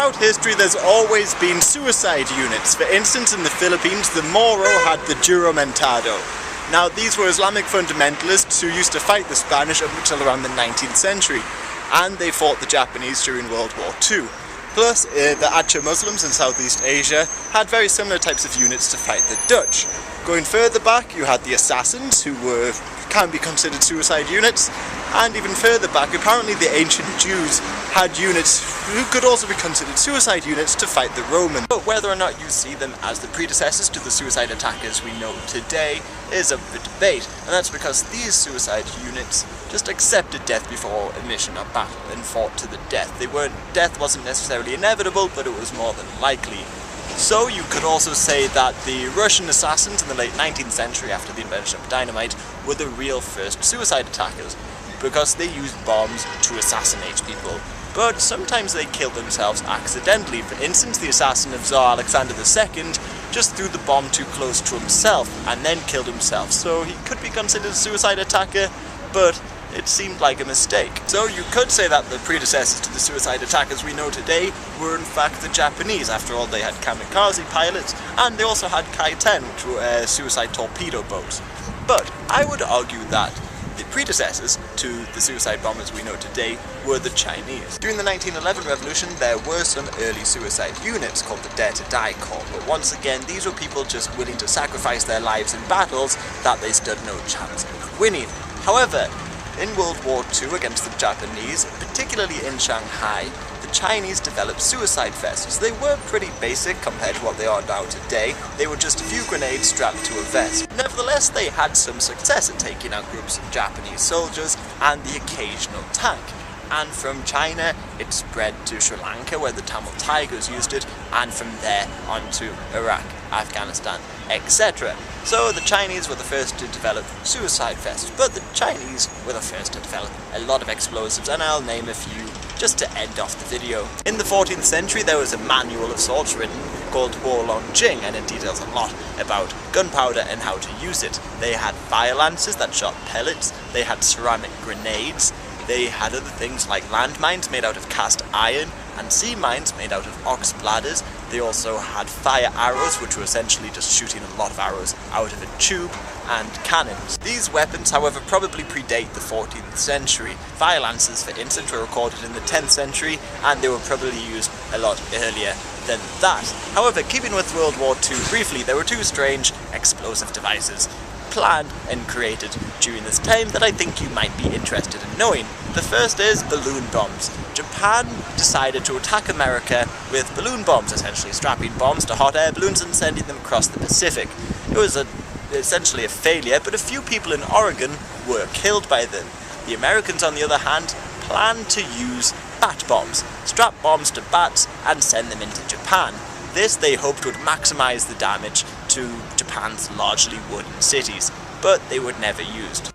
Throughout history, there's always been suicide units. For instance, in the Philippines, the Moro had the Juromentado. Now, these were Islamic fundamentalists who used to fight the Spanish up until around the 19th century, and they fought the Japanese during World War II. Plus, the Aceh Muslims in Southeast Asia had very similar types of units to fight the Dutch. Going further back, you had the Assassins, who can be considered suicide units, and even further back, apparently the ancient Jews had units who could also be considered suicide units to fight the Romans. But whether or not you see them as the predecessors to the suicide attackers we know today is up for debate, and that's because these suicide units just accepted death before admission of battle and fought to the death. Death wasn't necessarily inevitable, but it was more than likely. So you could also say that the Russian assassins in the late 19th century, after the invention of dynamite, were the real first suicide attackers, because they used bombs to assassinate people. But sometimes they killed themselves accidentally. For instance, the assassin of Tsar Alexander II just threw the bomb too close to himself and then killed himself. So he could be considered a suicide attacker, but it seemed like a mistake. So you could say that the predecessors to the suicide attackers we know today were in fact the Japanese. After all, they had kamikaze pilots, and they also had Kai-10, which were suicide torpedo boats. But I would argue that the predecessors to the suicide bombers we know today were the Chinese. During the 1911 revolution, there were some early suicide units called the Dare to Die Corps, but once again, these were people just willing to sacrifice their lives in battles that they stood no chance of winning. However, in World War II against the Japanese, particularly in Shanghai, the Chinese developed suicide vests. They were pretty basic compared to what they are now today. They were just a few grenades strapped to a vest. Nevertheless, they had some success at taking out groups of Japanese soldiers and the occasional tank. And from China, it spread to Sri Lanka, where the Tamil Tigers used it, and from there on to Iraq, Afghanistan, etc. So the Chinese were the first to develop suicide vests, but the Chinese were the first to develop a lot of explosives, and I'll name a few just to end off the video. In the 14th century, there was a manual of sorts written called Huolong Jing, and it details a lot about gunpowder and how to use it. They had fire lances that shot pellets, they had ceramic grenades, they had other things like landmines made out of cast iron and sea mines made out of ox bladders. They also had fire arrows, which were essentially just shooting a lot of arrows out of a tube, and cannons. These weapons, however, probably predate the 14th century. Fire lances, for instance, were recorded in the 10th century, and they were probably used a lot earlier than that. However, keeping with World War II briefly, there were two strange explosive devices planned and created during this time that I think you might be interested in knowing. The first is balloon bombs. Japan decided to attack America with balloon bombs, essentially strapping bombs to hot air balloons and sending them across the Pacific. It was essentially a failure, but a few people in Oregon were killed by them. The Americans, on the other hand, planned to use bat bombs, strap bombs to bats and send them into Japan. This, they hoped, would maximize the damage to Japan's largely wooden cities, but they were never used.